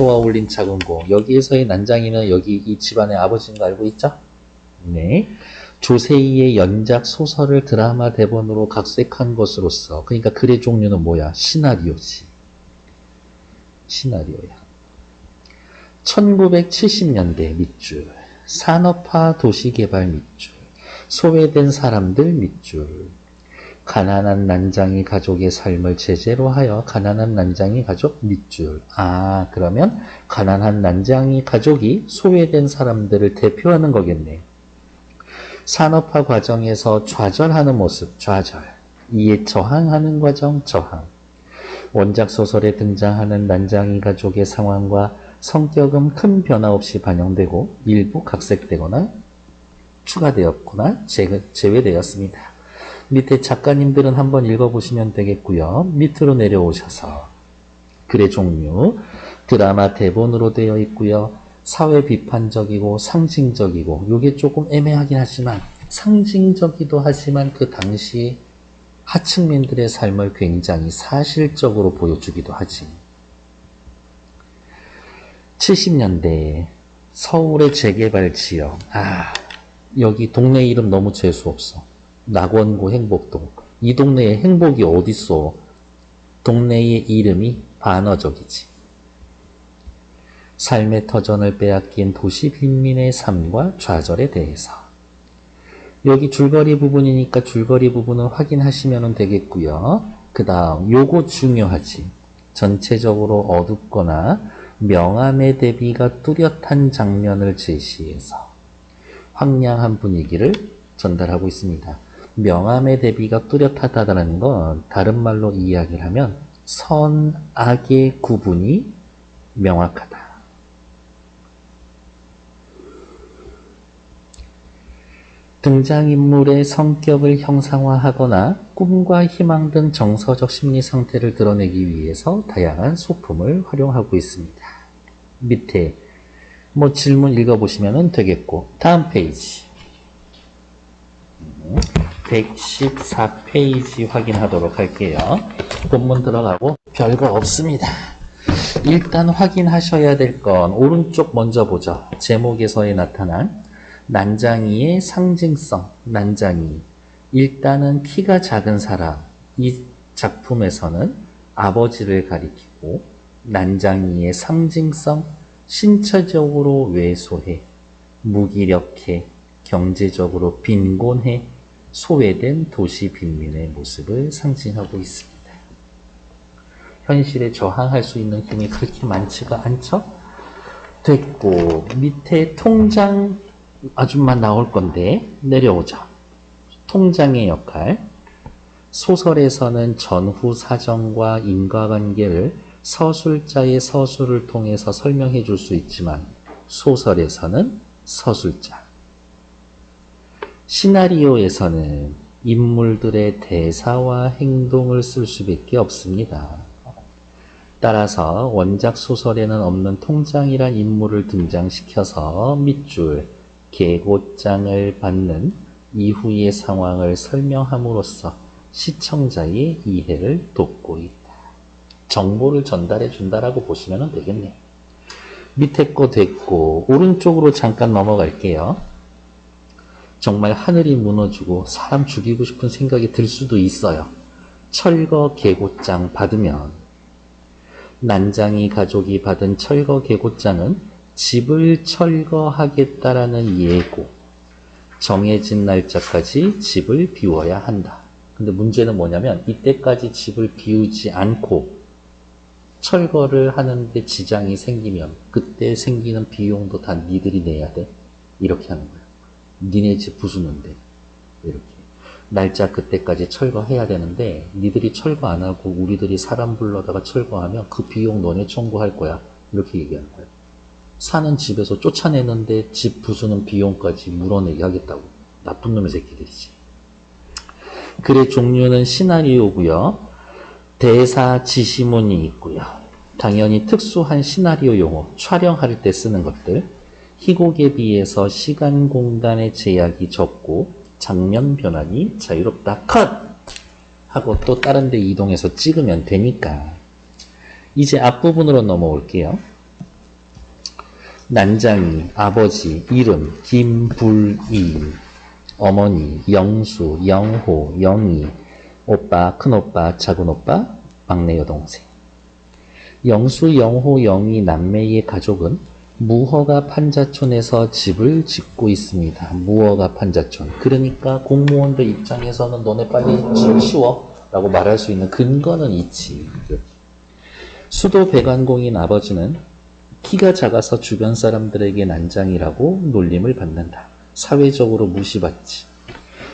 어울린 작은 공. 여기에서의 난장이는 여기 이 집안의 아버지인 거 알고 있죠? 네. 조세희의 연작 소설을 드라마 대본으로 각색한 것으로서, 그러니까 글의 종류는 뭐야? 시나리오지. 시나리오야. 1970년대 밑줄, 산업화 도시개발 밑줄, 소외된 사람들 밑줄, 가난한 난장이 가족의 삶을 제재로 하여 가난한 난장이 가족 밑줄. 아, 그러면 가난한 난장이 가족이 소외된 사람들을 대표하는 거겠네. 산업화 과정에서 좌절하는 모습, 좌절. 이에 저항하는 과정, 저항. 원작 소설에 등장하는 난장이 가족의 상황과 성격은 큰 변화 없이 반영되고 일부 각색되거나 추가되었거나 제외되었습니다. 밑에 작가님들은 한번 읽어보시면 되겠고요. 밑으로 내려오셔서 글의 종류, 드라마 대본으로 되어 있고요. 사회 비판적이고 상징적이고, 이게 조금 애매하긴 하지만 상징적이기도 하지만 그 당시 하층민들의 삶을 굉장히 사실적으로 보여주기도 하지. 70년대 서울의 재개발 지역. 아, 여기 동네 이름 너무 재수없어. 낙원구 행복동. 이 동네에 행복이 어딨어? 동네의 이름이 반어적이지. 삶의 터전을 빼앗긴 도시 빈민의 삶과 좌절에 대해서. 여기 줄거리 부분이니까 줄거리 부분을 확인하시면 되겠고요. 그 다음 요거 중요하지. 전체적으로 어둡거나 명암의 대비가 뚜렷한 장면을 제시해서 황량한 분위기를 전달하고 있습니다. 명암의 대비가 뚜렷하다는 건 다른 말로 이야기를 하면 선악의 구분이 명확하다. 등장인물의 성격을 형상화하거나 꿈과 희망 등 정서적 심리 상태를 드러내기 위해서 다양한 소품을 활용하고 있습니다. 밑에 질문 읽어보시면 되겠고, 다음 페이지 114페이지 확인하도록 할게요. 본문 들어가고 별거 없습니다. 일단 확인하셔야 될 건 오른쪽 먼저 보죠. 제목에서의 나타난 난장이의 상징성. 난장이, 일단은 키가 작은 사람. 이 작품에서는 아버지를 가리키고, 난장이의 상징성, 신체적으로 왜소해, 무기력해, 경제적으로 빈곤해, 소외된 도시 빈민의 모습을 상징하고 있습니다. 현실에 저항할 수 있는 힘이 그렇게 많지가 않죠? 됐고, 밑에 통장 아줌마 나올 건데 내려오죠. 통장의 역할. 소설에서는 전후 사정과 인과관계를 서술자의 서술을 통해서 설명해 줄 수 있지만 소설에서는 서술자. 시나리오에서는 인물들의 대사와 행동을 쓸 수밖에 없습니다. 따라서 원작 소설에는 없는 통장이란 인물을 등장시켜서 밑줄, 계고장을 받는 이후의 상황을 설명함으로써 시청자의 이해를 돕고 있다. 정보를 전달해 준다라고 보시면 되겠네. 밑에 거 됐고, 오른쪽으로 잠깐 넘어갈게요. 정말 하늘이 무너지고 사람 죽이고 싶은 생각이 들 수도 있어요. 철거 계고장 받으면, 난장이 가족이 받은 철거 계고장은 집을 철거하겠다라는 예고, 정해진 날짜까지 집을 비워야 한다. 근데 문제는 뭐냐면 이때까지 집을 비우지 않고 철거를 하는데 지장이 생기면 그때 생기는 비용도 다 니들이 내야 돼. 이렇게 하는 거야. 니네 집 부수는데 이렇게 날짜 그때까지 철거해야 되는데 니들이 철거 안 하고 우리들이 사람 불러다가 철거하면 그 비용 너네 청구할 거야. 이렇게 얘기하는 거야. 사는 집에서 쫓아내는데 집 부수는 비용까지 물어내게 하겠다고. 나쁜 놈의 새끼들이지. 글의 종류는 시나리오고요. 대사 지시문이 있고요. 당연히 특수한 시나리오 용어, 촬영할 때 쓰는 것들. 희곡에 비해서 시간 공간의 제약이 적고 장면 변환이 자유롭다. 컷! 하고 또 다른 데 이동해서 찍으면 되니까. 이제 앞부분으로 넘어올게요. 난장이, 아버지, 이름, 김불이, 어머니, 영수, 영호, 영희, 오빠, 큰오빠, 작은오빠, 막내 여동생. 영수, 영호, 영희 남매의 가족은 무허가 판자촌에서 집을 짓고 있습니다. 무허가 판자촌. 그러니까 공무원들 입장에서는 너네 빨리 집 치워 라고 말할 수 있는 근거는 있지. 수도 배관공인 아버지는 키가 작아서 주변 사람들에게 난장이라고 놀림을 받는다. 사회적으로 무시받지.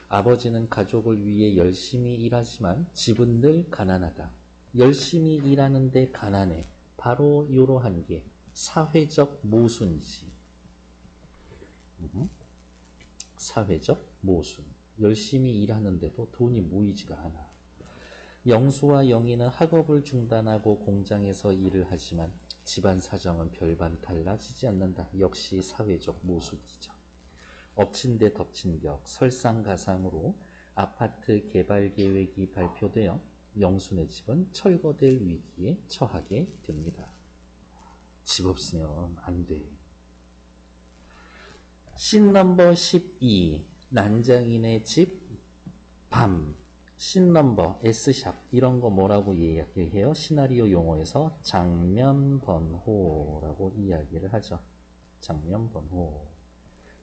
아버지는 가족을 위해 열심히 일하지만 집은 늘 가난하다. 열심히 일하는데 가난해. 바로 이러한 게 사회적 모순이지. 사회적 모순. 열심히 일하는데도 돈이 모이지가 않아. 영수와 영희는 학업을 중단하고 공장에서 일을 하지만 집안 사정은 별반 달라지지 않는다. 역시 사회적 모순이죠. 엎친 데 덮친 격, 설상가상으로 아파트 개발 계획이 발표되어 영순의 집은 철거될 위기에 처하게 됩니다. 집 없으면 안 돼. 씬 넘버 12, 난장인의 집, 밤. 씬 넘버, S샵, 이런 거 뭐라고 이야기해요? 시나리오 용어에서 장면 번호라고 이야기를 하죠. 장면 번호.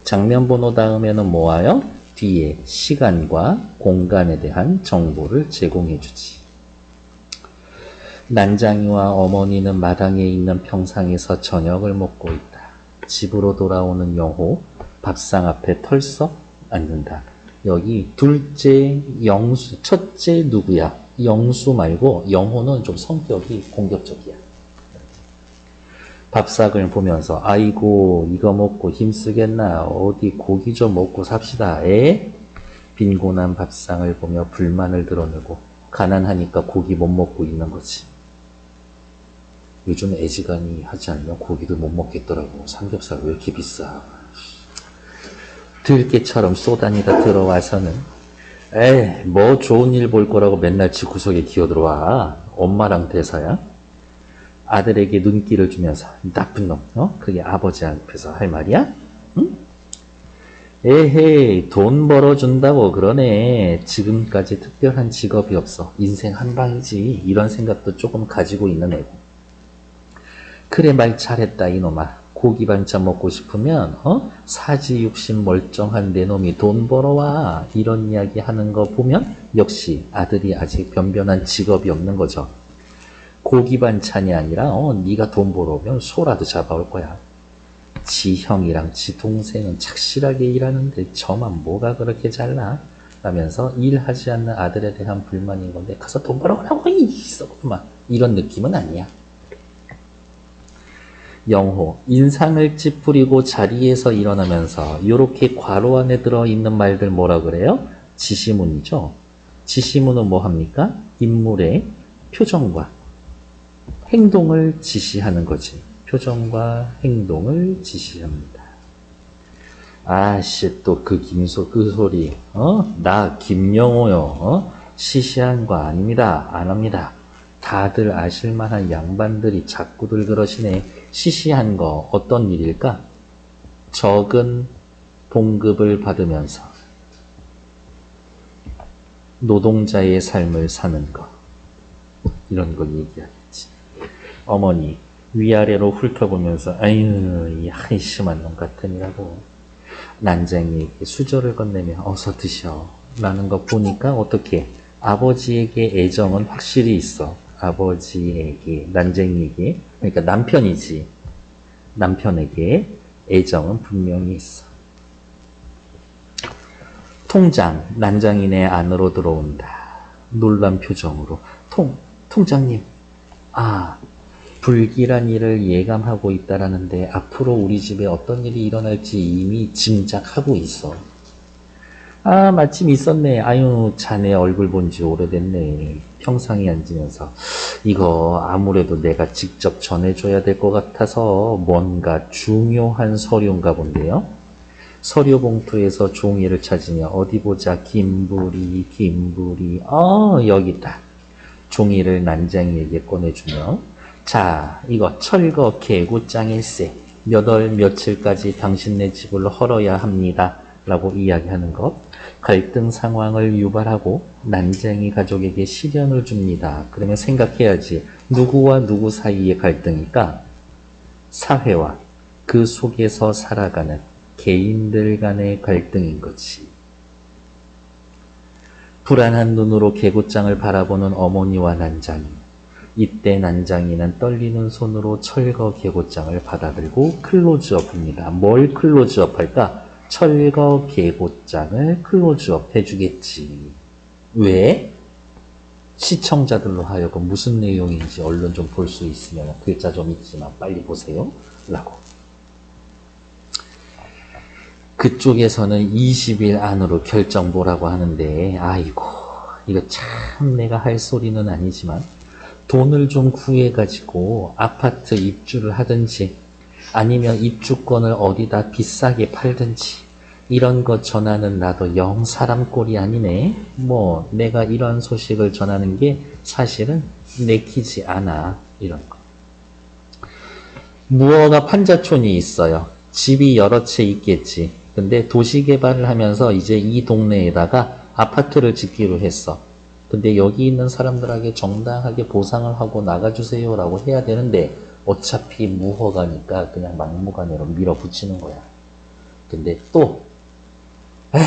장면 번호 다음에는 뭐와요? 뒤에 시간과 공간에 대한 정보를 제공해 주지. 난장이와 어머니는 마당에 있는 평상에서 저녁을 먹고 있다. 집으로 돌아오는 영호, 밥상 앞에 털썩 앉는다. 여기 둘째 영수, 첫째 누구야? 영수 말고 영호는 좀 성격이 공격적이야. 밥상을 보면서 아이고 이거 먹고 힘쓰겠나? 어디 고기 좀 먹고 삽시다. 에? 빈곤한 밥상을 보며 불만을 드러내고 가난하니까 고기 못 먹고 있는 거지. 요즘 애지간히 하지 않으면 고기도 못 먹겠더라고. 삼겹살 왜 이렇게 비싸? 들깨처럼 쏘다니다 들어와서는 에이 뭐 좋은 일 볼 거라고 맨날 집구석에 기어들어와. 엄마랑 대사야. 아들에게 눈길을 주면서 나쁜 놈, 그게 아버지 앞에서 할 말이야? 응? 에헤이 돈 벌어준다고 그러네. 지금까지 특별한 직업이 없어. 인생 한방이지. 이런 생각도 조금 가지고 있는 애고. 그래 말 잘했다 이놈아. 고기 반찬 먹고 싶으면 사지 육신 멀쩡한 내 놈이 돈 벌어와. 이런 이야기 하는 거 보면 역시 아들이 아직 변변한 직업이 없는 거죠. 고기 반찬이 아니라 네가 돈 벌어오면 소라도 잡아올 거야. 지 형이랑 지 동생은 착실하게 일하는데 저만 뭐가 그렇게 잘나? 라면서 일하지 않는 아들에 대한 불만인 건데 가서 돈 벌어오라고 있어구만. 이런 느낌은 아니야. 영호, 인상을 찌푸리고 자리에서 일어나면서 이렇게 괄호 안에 들어있는 말들 뭐라 그래요? 지시문이죠. 지시문은 뭐 합니까? 인물의 표정과 행동을 지시하는 거지. 표정과 행동을 지시합니다. 아씨 또 그 그 소리. 나 김영호요. 시시한 거 아닙니다. 안 합니다. 다들 아실만한 양반들이 자꾸들 그러시네. 시시한 거 어떤 일일까? 적은 봉급을 받으면서 노동자의 삶을 사는 거. 이런 걸 얘기하겠지. 어머니 위아래로 훑어보면서 아유 이 한심한 놈 같으니라고 난장이에게 수저를 건네며 어서 드셔 라는 거 보니까 어떻게 아버지에게 애정은 확실히 있어. 아버지에게, 난쟁이에게, 그러니까 남편이지. 남편에게 애정은 분명히 있어. 통장, 난장이네 안으로 들어온다. 놀란 표정으로. 통장님. 불길한 일을 예감하고 있다라는데 앞으로 우리 집에 어떤 일이 일어날지 이미 짐작하고 있어. 마침 있었네. 아유, 자네 얼굴 본 지 오래됐네. 평상에 앉으면서 이거 아무래도 내가 직접 전해줘야 될 것 같아서 뭔가 중요한 서류인가 본데요. 서류 봉투에서 종이를 찾으며 어디 보자. 김부리. 여기 있다. 종이를 난장이에게 꺼내주며 자, 이거 철거 개구장일세. 몇 월 며칠까지 당신네 집을 헐어야 합니다. 라고 이야기하는 것. 갈등 상황을 유발하고 난쟁이 가족에게 시련을 줍니다. 그러면 생각해야지. 누구와 누구 사이의 갈등일까? 사회와 그 속에서 살아가는 개인들 간의 갈등인 거지. 불안한 눈으로 개고장을 바라보는 어머니와 난장이. 이때 난장이는 떨리는 손으로 철거 개고장을 받아들고 클로즈업합니다. 뭘 클로즈업 할까? 철거 개고장을 클로즈업 해주겠지. 왜? 시청자들로 하여금 무슨 내용인지 얼른 좀 볼 수 있으면 글자 좀 있지만 빨리 보세요. 라고. 그쪽에서는 20일 안으로 결정 보라고 하는데 아이고 이거 참 내가 할 소리는 아니지만 돈을 좀 구해가지고 아파트 입주를 하든지 아니면 입주권을 어디다 비싸게 팔든지 이런 것 전하는 나도 영 사람 꼴이 아니네. 뭐 내가 이런 소식을 전하는 게 사실은 내키지 않아. 이런 거. 무허가 판자촌이 있어요. 집이 여러 채 있겠지. 근데 도시개발을 하면서 이제 이 동네에다가 아파트를 짓기로 했어. 근데 여기 있는 사람들에게 정당하게 보상을 하고 나가주세요라고 해야 되는데 어차피 무허가니까 그냥 막무가내로 밀어붙이는 거야. 근데 또 에휴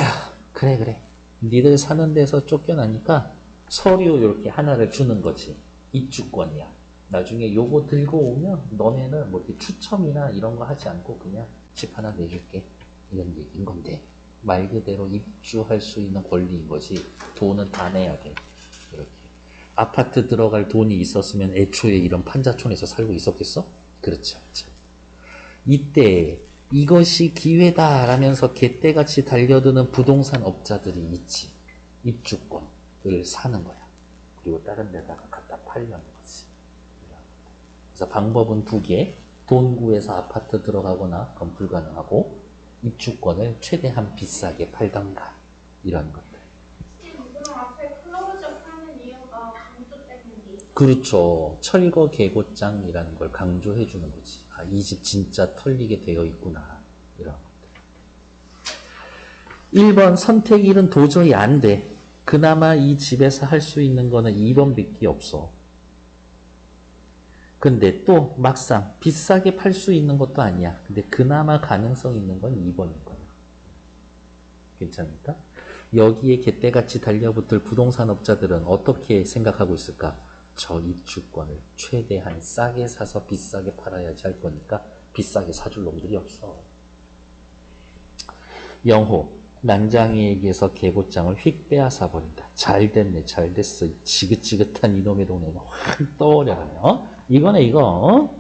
그래 니들 사는 데서 쫓겨나니까 서류 이렇게 하나를 주는 거지. 입주권이야. 나중에 요거 들고 오면 너네는 뭐 이렇게 추첨이나 이런 거 하지 않고 그냥 집 하나 내줄게. 이런 얘기인 건데 말 그대로 입주할 수 있는 권리인 거지. 돈은 다 내야 돼. 이렇게. 아파트 들어갈 돈이 있었으면 애초에 이런 판자촌에서 살고 있었겠어? 그렇지 않죠. 이때 이것이 기회다 라면서 개떼같이 달려드는 부동산 업자들이 있지. 입주권을 사는 거야. 그리고 다른 데다가 갖다 팔려는 거지. 그래서 방법은 두 개. 돈 구해서 아파트 들어가거나 그건 불가능하고 입주권을 최대한 비싸게 팔던가 이런 것들. 그럼 앞에 클로즈업 하는 이유가 강조 때문이에요? 그렇죠. 철거 개고장이라는 걸 강조해 주는 거지. 아, 이 집 진짜 털리게 되어 있구나. 이런 것들. 1번 선택 1은 도저히 안 돼. 그나마 이 집에서 할 수 있는 거는 2번밖에 없어. 근데 또 막상 비싸게 팔 수 있는 것도 아니야. 근데 그나마 가능성 있는 건 2번인 거야. 괜찮습니까? 여기에 개떼같이 달려붙을 부동산업자들은 어떻게 생각하고 있을까? 저 입주권을 최대한 싸게 사서 비싸게 팔아야지 할 거니까 비싸게 사줄 놈들이 없어. 영호, 난장이에게서 개고장을 휙 빼앗아 버린다. 잘 됐네, 잘 됐어. 지긋지긋한 이놈의 동네는 확 떠오려가네. 이거네, 이거.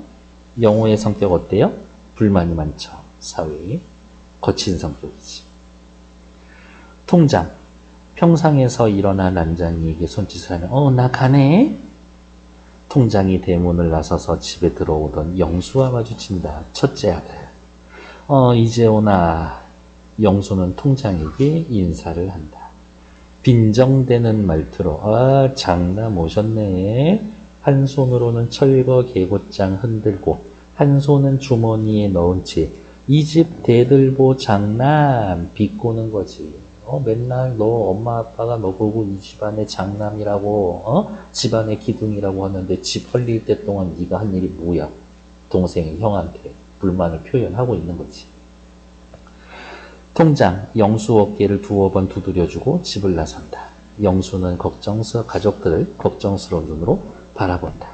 영호의 성격 어때요? 불만이 많죠. 사회에. 거친 성격이지. 통장. 평상에서 일어나 난장이에게 손짓을 하면 나 가네. 통장이 대문을 나서서 집에 들어오던 영수와 마주친다. 첫째 아들. 이제 오나. 영수는 통장에게 인사를 한다. 빈정대는 말투로 장남 오셨네. 한 손으로는 철거 개고장 흔들고 한 손은 주머니에 넣은 채 이 집 대들보 장남 비꼬는 거지. 맨날 너 엄마 아빠가 너 보고 이 집안의 장남이라고 집안의 기둥이라고 하는데 집 헐릴 때 동안 네가 한 일이 뭐야. 동생이 형한테 불만을 표현하고 있는 거지. 통장, 영수 어깨를 두어 번 두드려주고 집을 나선다. 영수는 가족들을 걱정스러운 눈으로 바라본다.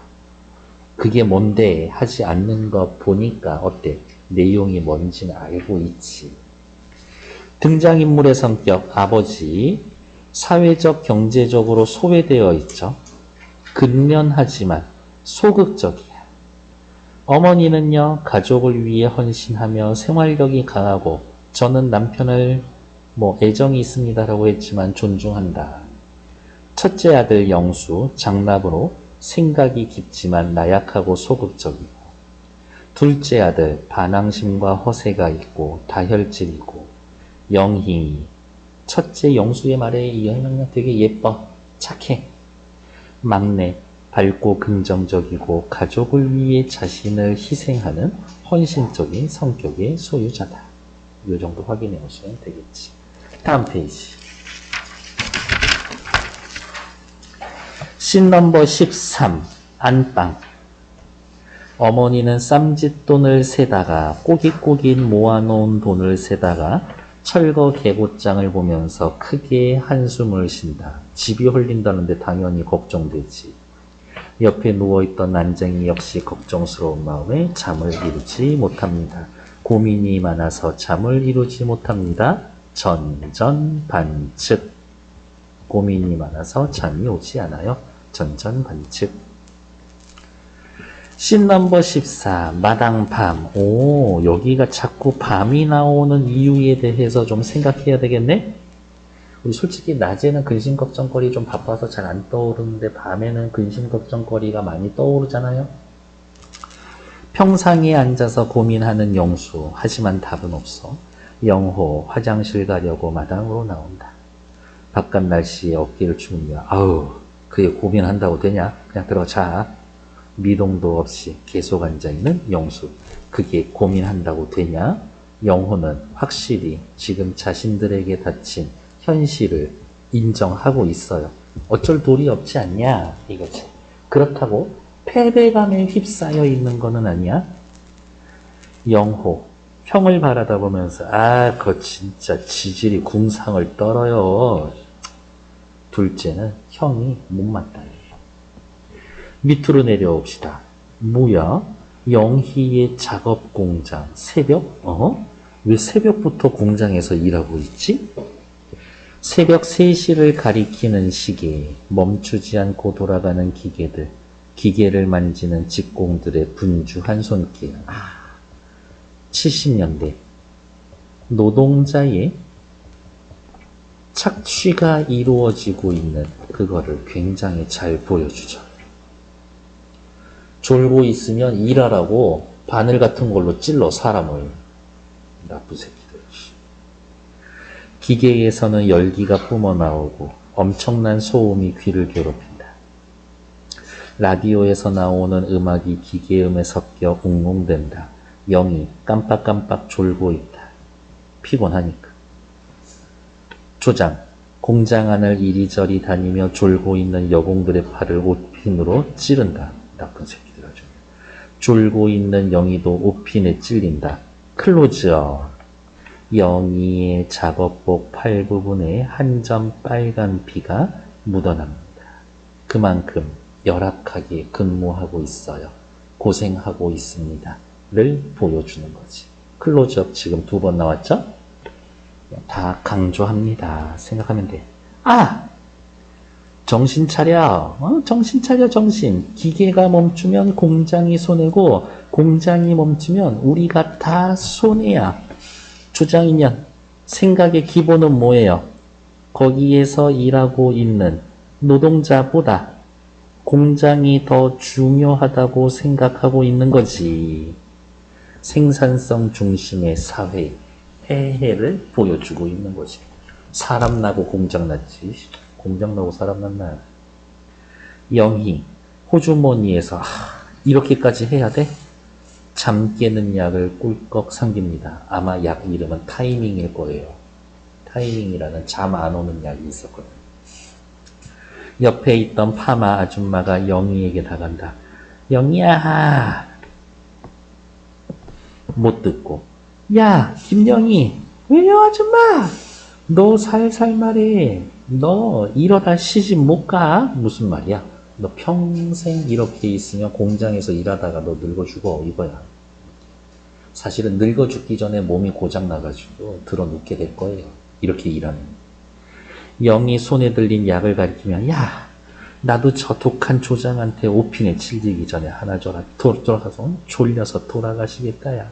그게 뭔데 하지 않는 거 보니까 어때? 내용이 뭔지는 알고 있지. 등장인물의 성격, 아버지. 사회적, 경제적으로 소외되어 있죠. 근면하지만 소극적이야. 어머니는요, 가족을 위해 헌신하며 생활력이 강하고 저는 남편을 애정이 있습니다라고 했지만 존중한다. 첫째 아들 영수, 장남으로 생각이 깊지만 나약하고 소극적이고 둘째 아들 반항심과 허세가 있고 다혈질이고 영희, 첫째 영수의 말에 이어는 되게 예뻐, 착해. 막내 밝고 긍정적이고 가족을 위해 자신을 희생하는 헌신적인 성격의 소유자다. 이 정도 확인해 오시면 되겠지. 다음 페이지. 씬 넘버 13. 안방. 어머니는 쌈짓돈을 세다가 꼬깃꼬깃 모아놓은 돈을 세다가 철거 개고장을 보면서 크게 한숨을 쉰다. 집이 홀린다는데 당연히 걱정되지. 옆에 누워있던 난쟁이 역시 걱정스러운 마음에 잠을 이루지 못합니다. 고민이 많아서 잠을 이루지 못합니다. 전전반측. 고민이 많아서 잠이 오지 않아요. 전전반측. 씬 넘버 14. 마당밤. 오, 여기가 자꾸 밤이 나오는 이유에 대해서 좀 생각해야 되겠네? 우리 솔직히 낮에는 근심걱정거리 좀 바빠서 잘 안 떠오르는데 밤에는 근심걱정거리가 많이 떠오르잖아요? 평상에 앉아서 고민하는 영수. 하지만 답은 없어. 영호, 화장실 가려고 마당으로 나온다. 바깥 날씨에 어깨를 주물며 아우, 그게 고민한다고 되냐? 그냥 들어자. 미동도 없이 계속 앉아있는 영수. 그게 고민한다고 되냐? 영호는 확실히 지금 자신들에게 닥친 현실을 인정하고 있어요. 어쩔 도리 없지 않냐? 이거지. 그렇다고 패배감에 휩싸여 있는 거는 아니야. 영호, 형을 바라다 보면서 그거 진짜 지질이 궁상을 떨어요. 둘째는 형이 못마땅해. 밑으로 내려옵시다. 뭐야? 영희의 작업 공장. 새벽? 왜 새벽부터 공장에서 일하고 있지? 새벽 3시를 가리키는 시계, 멈추지 않고 돌아가는 기계들, 기계를 만지는 직공들의 분주한 손길. 70년대. 노동자의 착취가 이루어지고 있는 그거를 굉장히 잘 보여주죠. 졸고 있으면 일하라고 바늘 같은 걸로 찔러 사람을. 나쁜 새끼들. 기계에서는 열기가 뿜어나오고 엄청난 소음이 귀를 괴롭힌다. 라디오에서 나오는 음악이 기계음에 섞여 웅웅댄다. 영이 깜빡깜빡 졸고 있다. 피곤하니까. 조장, 공장 안을 이리저리 다니며 졸고 있는 여공들의 팔을 옷핀으로 찌른다. 나쁜 새끼들 아주. 졸고 있는 영희도 옷핀에 찔린다. 클로즈업. 영희의 작업복 팔 부분에 한 점 빨간 피가 묻어납니다. 그만큼 열악하게 근무하고 있어요. 고생하고 있습니다. 를 보여주는 거지. 클로즈업 지금 2번 나왔죠? 다 강조합니다. 생각하면 돼. 정신 차려. 정신 차려, 정신. 기계가 멈추면 공장이 손해고, 공장이 멈추면 우리가 다 손해야. 조장이년, 생각의 기본은 뭐예요? 거기에서 일하고 있는 노동자보다 공장이 더 중요하다고 생각하고 있는 거지. 생산성 중심의 사회, 폐해를 보여주고 있는 거지. 사람 나고 공장 났지. 공장 나고 사람 났나. 영희, 호주머니에서 이렇게까지 해야 돼? 잠 깨는 약을 꿀꺽 삼깁니다. 아마 약 이름은 타이밍일 거예요. 타이밍이라는 잠 안 오는 약이 있었거든요. 옆에 있던 파마 아줌마가 영희에게 다간다. 영희야. 못 듣고. 야, 김영희. 왜요, 아줌마? 너 살살 말해. 너 이러다 시집 못 가? 무슨 말이야? 너 평생 이렇게 있으면 공장에서 일하다가 너 늙어 죽어. 이거야. 사실은 늙어 죽기 전에 몸이 고장 나가지고 들어 눕게 될 거예요. 이렇게 일하는. 영이 손에 들린 약을 가리키면 야, 나도 저 독한 조장한테 오핀에 찔리기 전에 하나 줘라. 돌아가서 졸려서 돌아가시겠다. 야.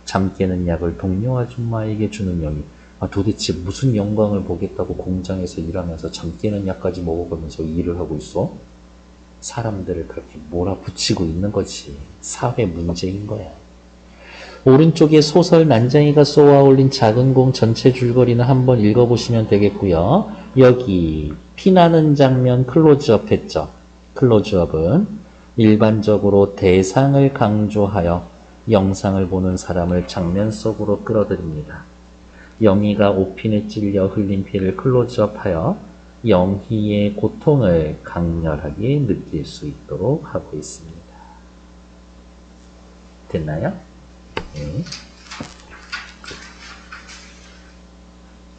잠 깨는 약을 동료 아줌마에게 주는 영이. 도대체 무슨 영광을 보겠다고 공장에서 일하면서 잠 깨는 약까지 먹어가면서 일을 하고 있어? 사람들을 그렇게 몰아붙이고 있는 거지. 사회 문제인 거야. 오른쪽에 소설 난쟁이가 쏘아 올린 작은 공 전체 줄거리는 한번 읽어보시면 되겠고요. 여기 피나는 장면 클로즈업 했죠. 클로즈업은 일반적으로 대상을 강조하여 영상을 보는 사람을 장면 속으로 끌어들입니다. 영희가 옷핀에 찔려 흘린 피를 클로즈업하여 영희의 고통을 강렬하게 느낄 수 있도록 하고 있습니다. 됐나요? 네.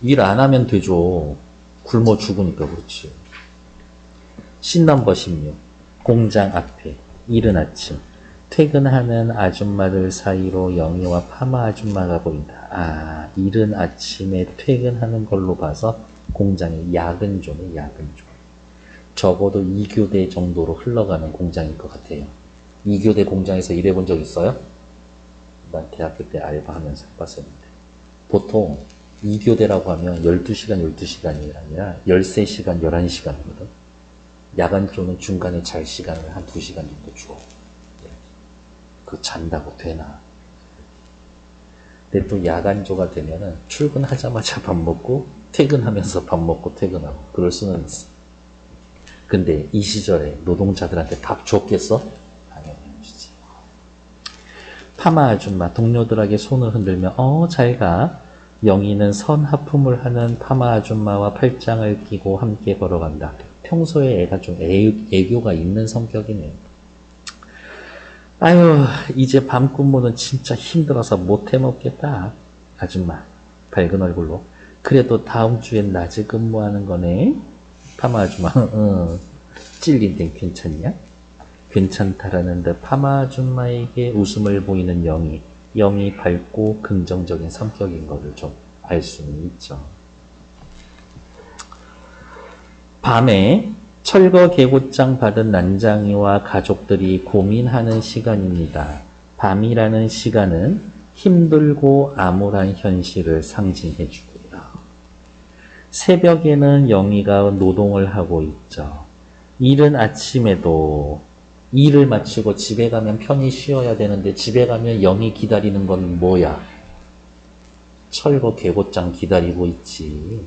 일 안 하면 되죠. 굶어 죽으니까 그렇지. 씬 넘버 16. 공장 앞에 이른 아침 퇴근하는 아줌마들 사이로 영희와 파마 아줌마가 보인다. 아, 이른 아침에 퇴근하는 걸로 봐서 공장의 야근조네, 야근조. 적어도 2교대 정도로 흘러가는 공장일 것 같아요. 2교대 공장에서 일해본 적 있어요? 난 대학교 때 알바하면서 해봤었는데. 보통 2교대라고 하면 12시간, 12시간이 아니라 13시간, 11시간이거든. 야간조는 중간에 잘 시간을 한 2시간 정도 줘. 그 잔다고 되나? 근데 또 야간조가 되면은 출근하자마자 밥 먹고 퇴근하면서 밥 먹고 퇴근하고 그럴 수는 있어. 근데 이 시절에 노동자들한테 밥 줬겠어? 당연히 안 주지. 파마 아줌마 동료들에게 손을 흔들며 잘 가. 영희는 선하품을 하는 파마 아줌마와 팔짱을 끼고 함께 걸어간다. 평소에 애가 좀 애교가 있는 성격이네요. 아유, 이제 밤 근무는 진짜 힘들어서 못 해먹겠다. 아줌마, 밝은 얼굴로. 그래도 다음 주엔 낮에 근무하는 거네. 파마 아줌마, 찔린 데는 괜찮냐? 괜찮다라는 듯 파마 아줌마에게 웃음을 보이는 영희. 영희 밝고 긍정적인 성격인 것을 좀 알 수는 있죠. 밤에 철거 개고장 받은 난장이와 가족들이 고민하는 시간입니다. 밤이라는 시간은 힘들고 암울한 현실을 상징해 주고요. 새벽에는 영희가 노동을 하고 있죠. 이른 아침에도 일을 마치고 집에 가면 편히 쉬어야 되는데 집에 가면 영희 기다리는 건 뭐야? 철거 개고장 기다리고 있지.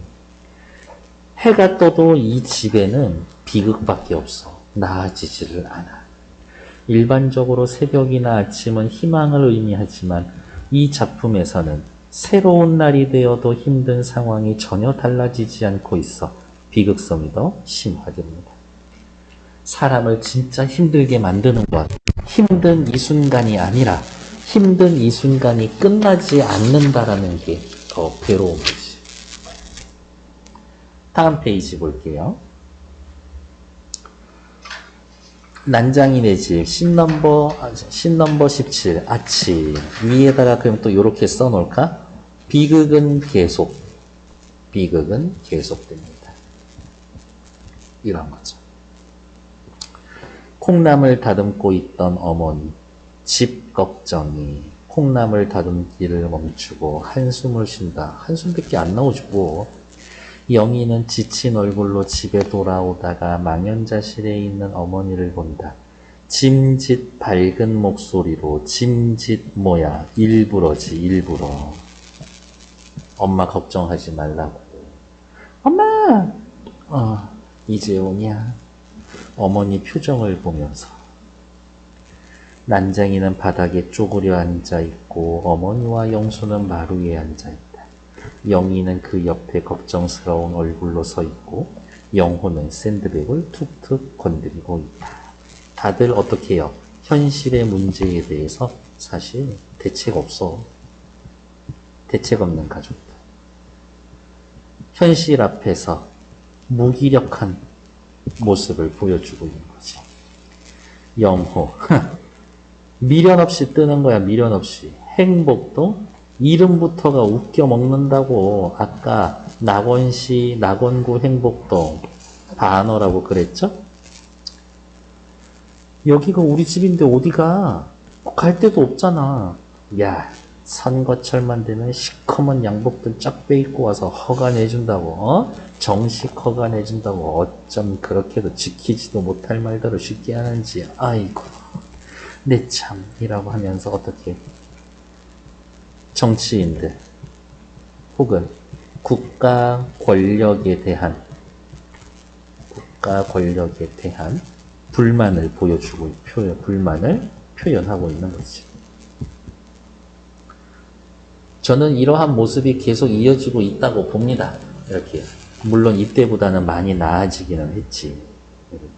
해가 떠도 이 집에는 비극밖에 없어. 나아지지를 않아. 일반적으로 새벽이나 아침은 희망을 의미하지만 이 작품에서는 새로운 날이 되어도 힘든 상황이 전혀 달라지지 않고 있어 비극성이 더 심화됩니다. 사람을 진짜 힘들게 만드는 것. 힘든 이 순간이 아니라 힘든 이 순간이 끝나지 않는다라는 게 더 괴로운 거지. 다음 페이지 볼게요. 난장이네 집, 씬 넘버 17, 아침. 위에다가 그럼 또 이렇게 써놓을까? 비극은 계속. 비극은 계속됩니다. 이런 거죠. 콩나물 다듬고 있던 어머니. 집 걱정이. 콩나물 다듬기를 멈추고 한숨을 쉰다. 한숨밖에 안 나오지 뭐. 영희는 지친 얼굴로 집에 돌아오다가 망연자실에 있는 어머니를 본다. 짐짓 밝은 목소리로 짐짓 뭐야 일부러지 일부러. 엄마 걱정하지 말라고. 엄마! 이제 오냐? 어머니 표정을 보면서. 난장이는 바닥에 쪼그려 앉아있고 어머니와 영수는 마루 위에 앉아있다. 영희는 그 옆에 걱정스러운 얼굴로 서 있고 영호는 샌드백을 툭툭 건드리고 있다. 다들 어떻게 해요? 현실의 문제에 대해서 사실 대책 없어. 대책 없는 가족들. 현실 앞에서 무기력한 모습을 보여주고 있는 거지. 영호. 미련 없이 뜨는 거야, 미련 없이. 행복도 이름부터가 웃겨 먹는다고. 아까 낙원시, 낙원구 행복동 반어라고 그랬죠? 여기가 우리 집인데 어디가? 갈 데도 없잖아. 야, 선거철만 되면 시커먼 양복들 쫙 빼입고 와서 허가내준다고. 정식 허가내준다고. 어쩜 그렇게도 지키지도 못할 말들을 쉽게 하는지. 아이고, 내 참이라고 하면서 어떻게 정치인들 혹은 국가 권력에 대한 불만을 보여주고 불만을 표현하고 있는 거지. 저는 이러한 모습이 계속 이어지고 있다고 봅니다. 이렇게. 물론 이때보다는 많이 나아지기는 했지. 이렇게.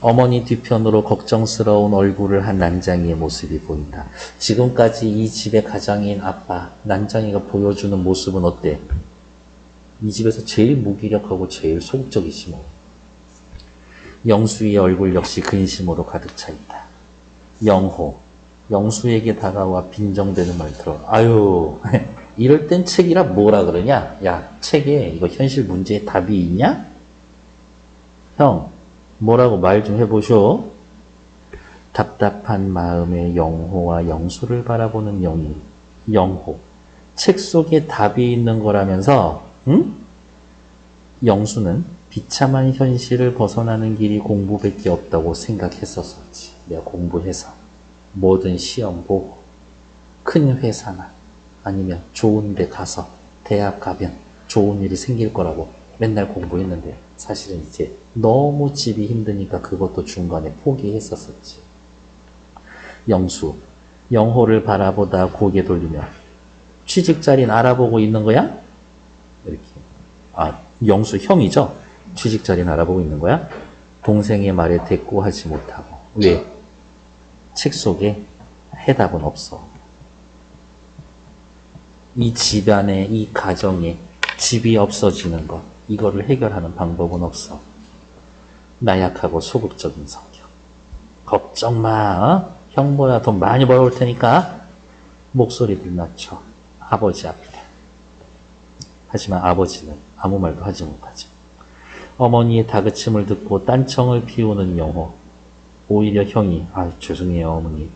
어머니 뒤편으로 걱정스러운 얼굴을 한 난장이의 모습이 보인다. 지금까지 이 집의 가장인 아빠, 난장이가 보여주는 모습은 어때? 이 집에서 제일 무기력하고 제일 소극적이지 뭐. 영수의 얼굴 역시 근심으로 가득 차 있다. 영호, 영수에게 다가와 빈정대는 말 들어. 아유, 이럴 땐 책이라 뭐라 그러냐? 야, 책에 이거 현실 문제에 답이 있냐? 형, 뭐라고 말 좀 해보쇼? 답답한 마음에 영호와 영수를 바라보는 영희. 영호, 책 속에 답이 있는 거라면서, 응? 영수는 비참한 현실을 벗어나는 길이 공부밖에 없다고 생각했었지. 내가 공부해서 뭐든 시험 보고 큰 회사나 아니면 좋은 데 가서 대학 가면 좋은 일이 생길 거라고 맨날 공부했는데 사실은 이제 너무 집이 힘드니까 그것도 중간에 포기했었었지. 영수, 영호를 바라보다 고개 돌리며 취직 자리는 알아보고 있는 거야? 이렇게. 아, 영수 형이죠? 취직 자리는 알아보고 있는 거야? 동생의 말에 대꾸하지 못하고. 왜? 책 속에 해답은 없어. 이 집안에, 이 가정에 집이 없어지는 것, 이거를 해결하는 방법은 없어. 나약하고 소극적인 성격. 걱정 마, 어? 형보다 돈 많이 벌어올 테니까 목소리를 낮춰. 아버지 앞에. 하지만 아버지는 아무 말도 하지 못하지. 어머니의 다그침을 듣고 딴청을 피우는 영호. 오히려 형이, 죄송해요 어머니.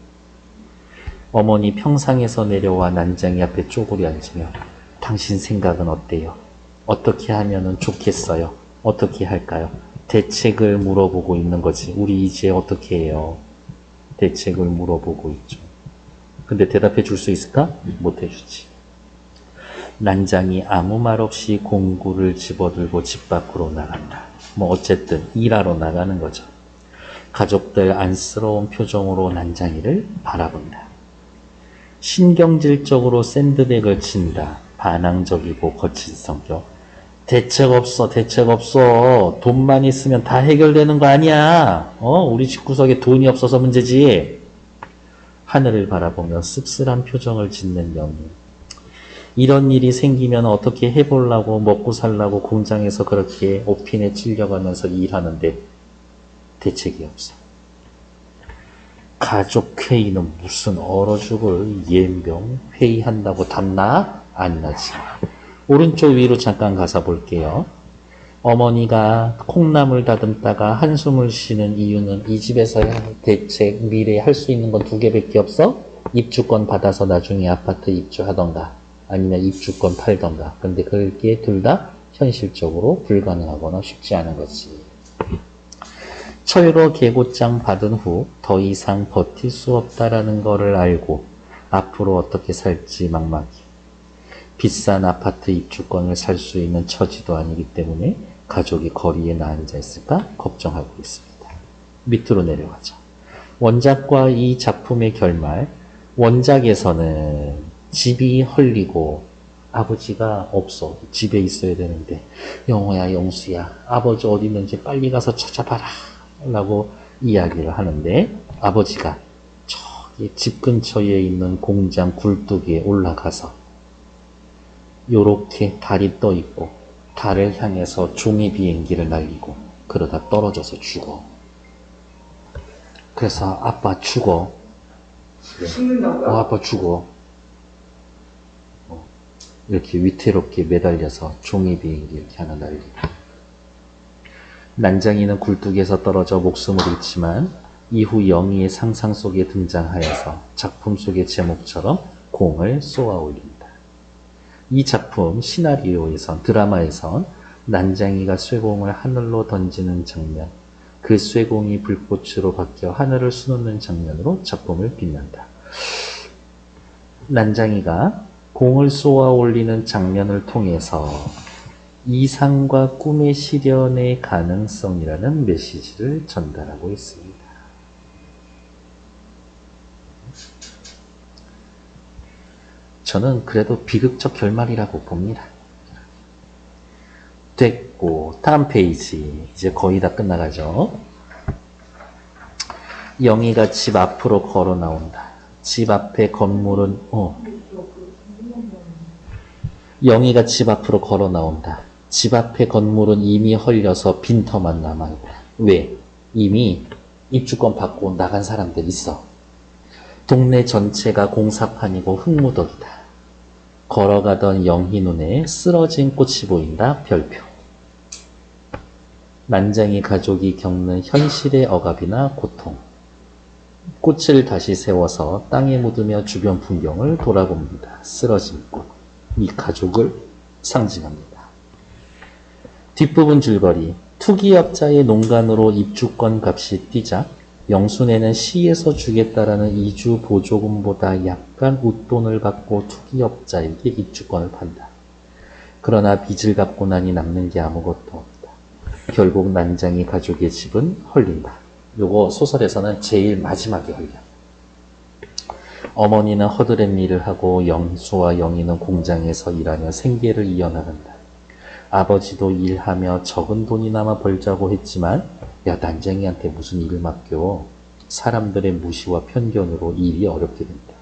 어머니 평상에서 내려와 난장이 앞에 쪼그려 앉으며 당신 생각은 어때요? 어떻게 하면 좋겠어요? 어떻게 할까요? 대책을 물어보고 있는 거지. 우리 이제 어떻게 해요? 대책을 물어보고 있죠. 근데 대답해 줄 수 있을까? 못 해주지. 난장이 아무 말 없이 공구를 집어들고 집 밖으로 나간다. 뭐 어쨌든 일하러 나가는 거죠. 가족들 안쓰러운 표정으로 난장이를 바라본다. 신경질적으로 샌드백을 친다. 반항적이고 거친 성격. 대책 없어, 대책 없어. 돈만 있으면 다 해결되는 거 아니야. 우리 집구석에 돈이 없어서 문제지. 하늘을 바라보며 씁쓸한 표정을 짓는 영희. 이런 일이 생기면 어떻게 해보려고 먹고 살라고 공장에서 그렇게 오핀에 찔려가면서 일하는데 대책이 없어. 가족회의는 무슨 얼어 죽을 예병 회의한다고 답나? 안 나지. 오른쪽 위로 잠깐 가서 볼게요. 어머니가 콩나물 다듬다가 한숨을 쉬는 이유는 이 집에서 대책 미래에 할 수 있는 건 두 개밖에 없어? 입주권 받아서 나중에 아파트 입주하던가 아니면 입주권 팔던가. 근데 그게 둘 다 현실적으로 불가능하거나 쉽지 않은 거지. 철거 계고장 받은 후 더 이상 버틸 수 없다라는 거를 알고 앞으로 어떻게 살지 막막해. 비싼 아파트 입주권을 살 수 있는 처지도 아니기 때문에 가족이 거리에 나앉아 있을까 걱정하고 있습니다. 밑으로 내려가죠. 원작과 이 작품의 결말. 원작에서는 집이 헐리고 아버지가 없어. 집에 있어야 되는데 영호야 영수야 아버지 어디 있는지 빨리 가서 찾아봐라 라고 이야기를 하는데 아버지가 저기 집 근처에 있는 공장 굴뚝에 올라가서 요렇게 달이 떠 있고 달을 향해서 종이 비행기를 날리고 그러다 떨어져서 죽어. 그래서 아빠 죽어. 죽는다고요? 아빠 죽어. 이렇게 위태롭게 매달려서 종이 비행기 이렇게 하나 날리고. 난장이는 굴뚝에서 떨어져 목숨을 잃지만 이후 영희의 상상 속에 등장하여서 작품 속의 제목처럼 공을 쏘아 올린다. 이 작품 시나리오에선, 드라마에선 난장이가 쇠공을 하늘로 던지는 장면, 그 쇠공이 불꽃으로 바뀌어 하늘을 수놓는 장면으로 작품을 빛난다. 난장이가 공을 쏘아 올리는 장면을 통해서 이상과 꿈의 실현의 가능성이라는 메시지를 전달하고 있습니다. 저는 그래도 비극적 결말이라고 봅니다. 됐고, 다음 페이지. 이제 거의 다 끝나가죠. 영희가 집 앞으로 걸어 나온다. 집 앞에 건물은, 영희가 집 앞으로 걸어 나온다. 집 앞에 건물은 이미 헐려서 빈터만 남아있다. 왜? 이미 입주권 받고 나간 사람들 있어. 동네 전체가 공사판이고 흙무더기다. 걸어가던 영희 눈에 쓰러진 꽃이 보인다. 별표. 난장이 가족이 겪는 현실의 억압이나 고통. 꽃을 다시 세워서 땅에 묻으며 주변 풍경을 돌아봅니다. 쓰러진 꽃. 이 가족을 상징합니다. 뒷부분 줄거리. 투기업자의 농간으로 입주권 값이 뛰자 영순에는 시에서 주겠다라는 이주 보조금보다 약간 웃돈을 받고 투기업자에게 입주권을 판다. 그러나 빚을 갚고 나니 남는 게 아무것도 없다. 결국 난장이 가족의 집은 헐린다. 요거 소설에서는 제일 마지막에 헐려. 어머니는 허드렛 일을 하고 영수와 영희는 공장에서 일하며 생계를 이어나간다. 아버지도 일하며 적은 돈이나마 벌자고 했지만 야, 난쟁이한테 무슨 일을 맡겨. 사람들의 무시와 편견으로 일이 어렵게 된다.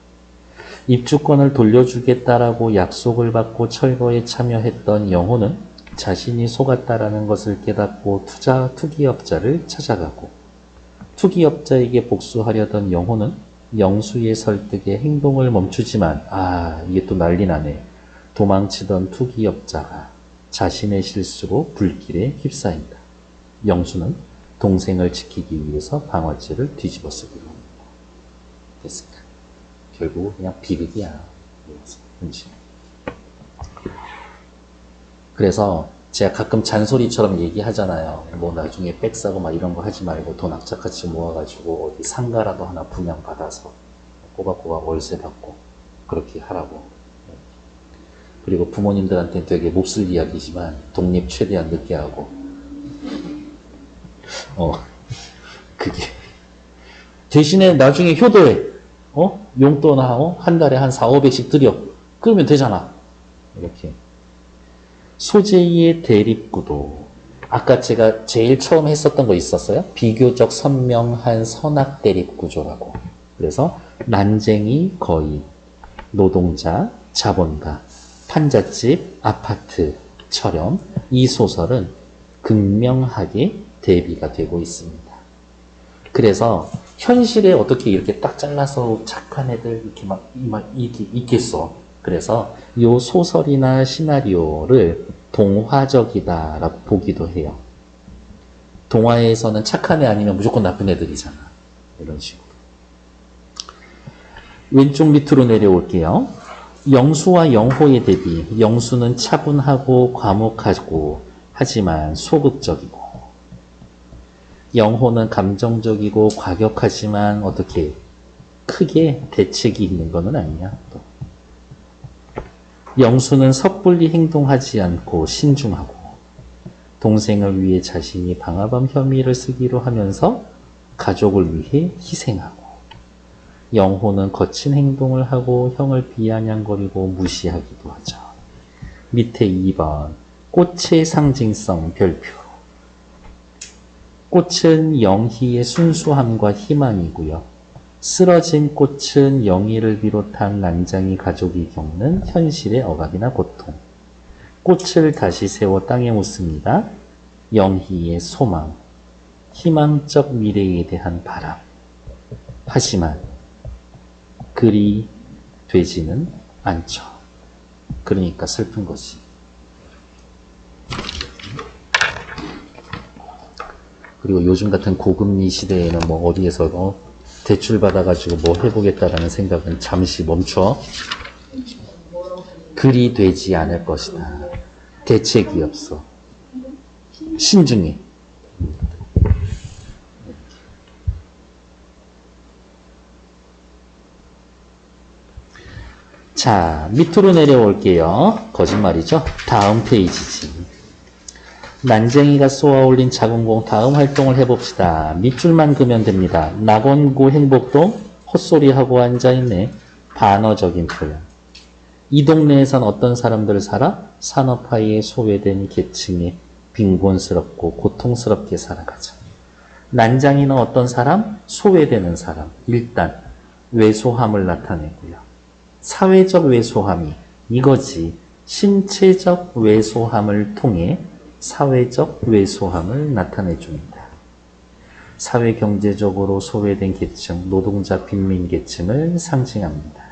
입주권을 돌려주겠다라고 약속을 받고 철거에 참여했던 영호는 자신이 속았다라는 것을 깨닫고 투기업자를 찾아가고, 투기업자에게 복수하려던 영호는 영수의 설득에 행동을 멈추지만, 이게 또 난리 나네. 도망치던 투기업자가 자신의 실수로 불길에 휩싸인다. 영수는 동생을 지키기 위해서 방아쇠를 뒤집어 쓰기로 합니다. 됐을까? 결국 그냥 비극이야. 그래서 제가 가끔 잔소리처럼 얘기하잖아요. 뭐 나중에 백 사고 막 이런 거 하지 말고 돈 악착같이 모아가지고 어디 상가라도 하나 분양받아서 꼬박꼬박 월세 받고 그렇게 하라고. 그리고 부모님들한테 되게 몹쓸 이야기지만 독립 최대한 늦게 하고 그게 대신에 나중에 효도해. 용돈 한 달에 한 400~500씩 드려. 그러면 되잖아. 이렇게. 소재의 대립구도. 아까 제가 제일 처음 했었던 거 있었어요? 비교적 선명한 선악 대립구조라고. 그래서 난쟁이, 거인, 노동자, 자본가, 판잣집, 아파트처럼 이 소설은 극명하게 대비가 되고 있습니다. 그래서 현실에 어떻게 이렇게 딱 잘라서 착한 애들 이렇게 있겠어. 그래서 이 소설이나 시나리오를 동화적이다라고 보기도 해요. 동화에서는 착한 애 아니면 무조건 나쁜 애들이잖아. 이런 식으로. 왼쪽 밑으로 내려올게요. 영수와 영호의 대비. 영수는 차분하고 과묵하고 하지만 소극적이고, 영호는 감정적이고 과격하지만 어떻게 크게 대책이 있는 것은 아니야. 또. 영수는 섣불리 행동하지 않고 신중하고, 동생을 위해 자신이 방화범 혐의를 쓰기로 하면서 가족을 위해 희생하고, 영호는 거친 행동을 하고 형을 비아냥거리고 무시하기도 하죠. 밑에 2번 꽃의 상징성 별표. 꽃은 영희의 순수함과 희망이고요. 쓰러진 꽃은 영희를 비롯한 난장이 가족이 겪는 현실의 억압이나 고통. 꽃을 다시 세워 땅에 묻습니다. 영희의 소망, 희망적 미래에 대한 바람. 하지만 그리 되지는 않죠. 그러니까 슬픈 거지. 그리고 요즘 같은 고금리 시대에는 뭐 어디에서 대출 받아가지고 뭐 해보겠다라는 생각은 잠시 멈춰. 그리 되지 않을 것이다. 대책이 없어. 신중해. 자, 밑으로 내려올게요. 거짓말이죠? 다음 페이지지. 난쟁이가 쏘아 올린 작은 공 다음 활동을 해봅시다. 밑줄만 그면 됩니다. 낙원구 행복동 헛소리하고 앉아있네. 반어적인 표현. 이 동네에선 어떤 사람들 살아? 산업화에 소외된 계층이 빈곤스럽고 고통스럽게 살아가죠. 난장이는 어떤 사람? 소외되는 사람. 일단 왜소함을 나타내고요. 사회적 왜소함이 이거지. 신체적 왜소함을 통해 사회적 왜소함을 나타내줍니다. 사회경제적으로 소외된 계층, 노동자 빈민계층을 상징합니다.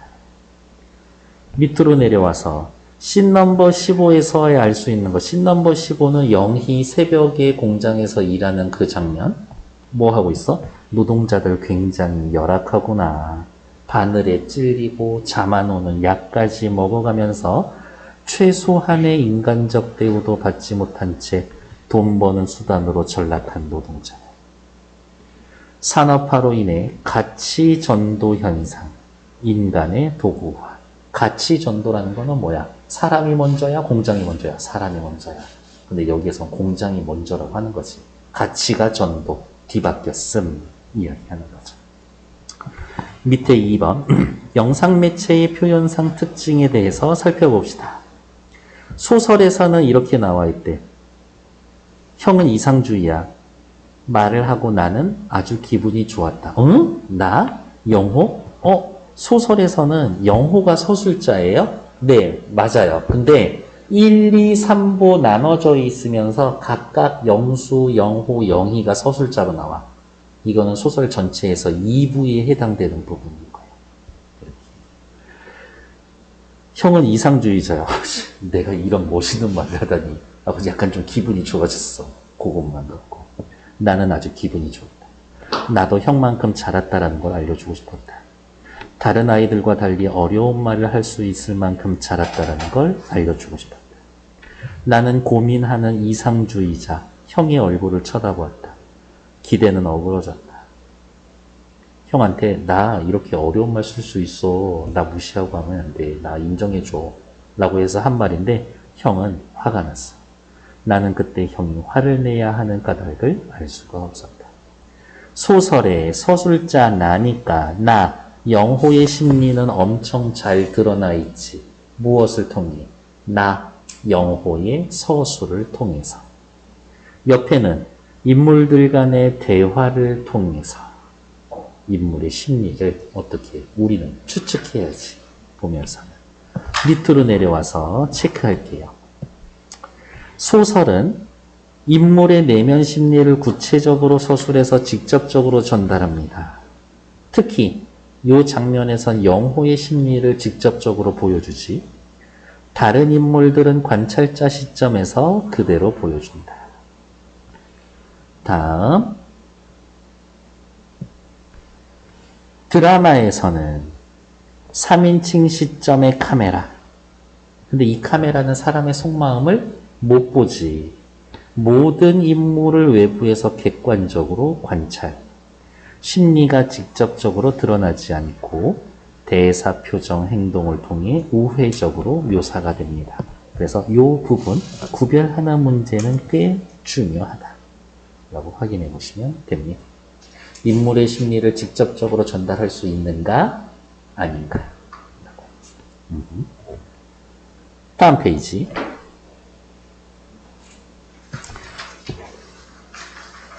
밑으로 내려와서 씬 넘버 15에서 알 수 있는 것. 씬 넘버 15는 영희 새벽에 공장에서 일하는 그 장면. 뭐 하고 있어? 노동자들 굉장히 열악하구나. 바늘에 찔리고 잠 안 오는 약까지 먹어가면서 최소한의 인간적 대우도 받지 못한 채 돈 버는 수단으로 전락한 노동자. 산업화로 인해 가치 전도 현상, 인간의 도구화. 가치 전도라는 거는 뭐야? 사람이 먼저야, 공장이 먼저야? 사람이 먼저야. 근데 여기에서 공장이 먼저라고 하는 거지. 가치가 전도, 뒤바뀌었음 이야기하는 거죠. 밑에 2번 영상 매체의 표현상 특징에 대해서 살펴봅시다. 소설에서는 이렇게 나와 있대. 형은 이상주의야. 말을 하고 나는 아주 기분이 좋았다. 응? 나? 영호? 소설에서는 영호가 서술자예요? 네, 맞아요. 근데 1, 2, 3부 나눠져 있으면서 각각 영수, 영호, 영희가 서술자로 나와. 이거는 소설 전체에서 2부에 해당되는 부분인 거예요. 이렇게. 형은 이상주의자야. 내가 이런 멋있는 말을 하다니. 약간 좀 기분이 좋아졌어. 그것만 갖고. 나는 아주 기분이 좋다. 나도 형만큼 자랐다라는 걸 알려주고 싶었다. 다른 아이들과 달리 어려운 말을 할 수 있을 만큼 자랐다라는 걸 알려주고 싶었다. 나는 고민하는 이상주의자, 형의 얼굴을 쳐다보았다. 기대는 어그러졌다. 형한테 나 이렇게 어려운 말 쓸 수 있어. 나 무시하고 하면 안 돼. 나 인정해줘. 라고 해서 한 말인데 형은 화가 났어. 나는 그때 형이 화를 내야 하는 까닭을 알 수가 없었다. 소설에 서술자 나니까 나, 영호의 심리는 엄청 잘 드러나 있지. 무엇을 통해? 나, 영호의 서술을 통해서. 옆에는 인물들 간의 대화를 통해서 인물의 심리를 어떻게 우리는 추측해야지. 보면서는. 밑으로 내려와서 체크할게요. 소설은 인물의 내면 심리를 구체적으로 서술해서 직접적으로 전달합니다. 특히 이 장면에선 영호의 심리를 직접적으로 보여주지, 다른 인물들은 관찰자 시점에서 그대로 보여준다. 다음, 드라마에서는 3인칭 시점의 카메라. 근데 이 카메라는 사람의 속마음을 못 보지. 모든 인물을 외부에서 객관적으로 관찰. 심리가 직접적으로 드러나지 않고 대사, 표정, 행동을 통해 우회적으로 묘사가 됩니다. 그래서 이 부분 구별하는 문제는 꽤 중요하다 라고 확인해 보시면 됩니다. 인물의 심리를 직접적으로 전달할 수 있는가 아닌가. 다음 페이지.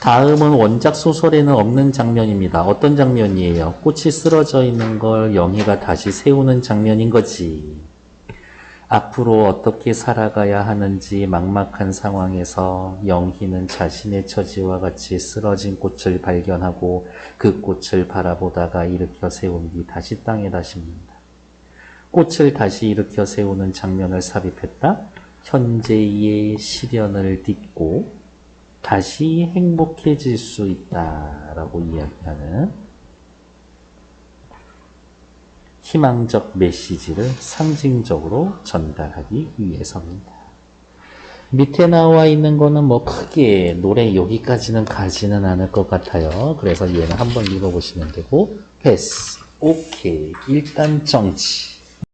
다음은 원작 소설에는 없는 장면입니다. 어떤 장면이에요? 꽃이 쓰러져 있는 걸 영희가 다시 세우는 장면인 거지. 앞으로 어떻게 살아가야 하는지 막막한 상황에서 영희는 자신의 처지와 같이 쓰러진 꽃을 발견하고 그 꽃을 바라보다가 일으켜 세운 뒤 다시 땅에다 심는다. 꽃을 다시 일으켜 세우는 장면을 삽입했다. 현재의 시련을 딛고 다시 행복해질 수 있다라고 이야기하는 희망적 메시지를 상징적으로 전달하기 위해서입니다. 밑에 나와 있는 거는 뭐 크게 노래 여기까지는 가지는 않을 것 같아요. 그래서 얘는 한번 읽어보시면 되고 패스, 오케이, 일단 정치.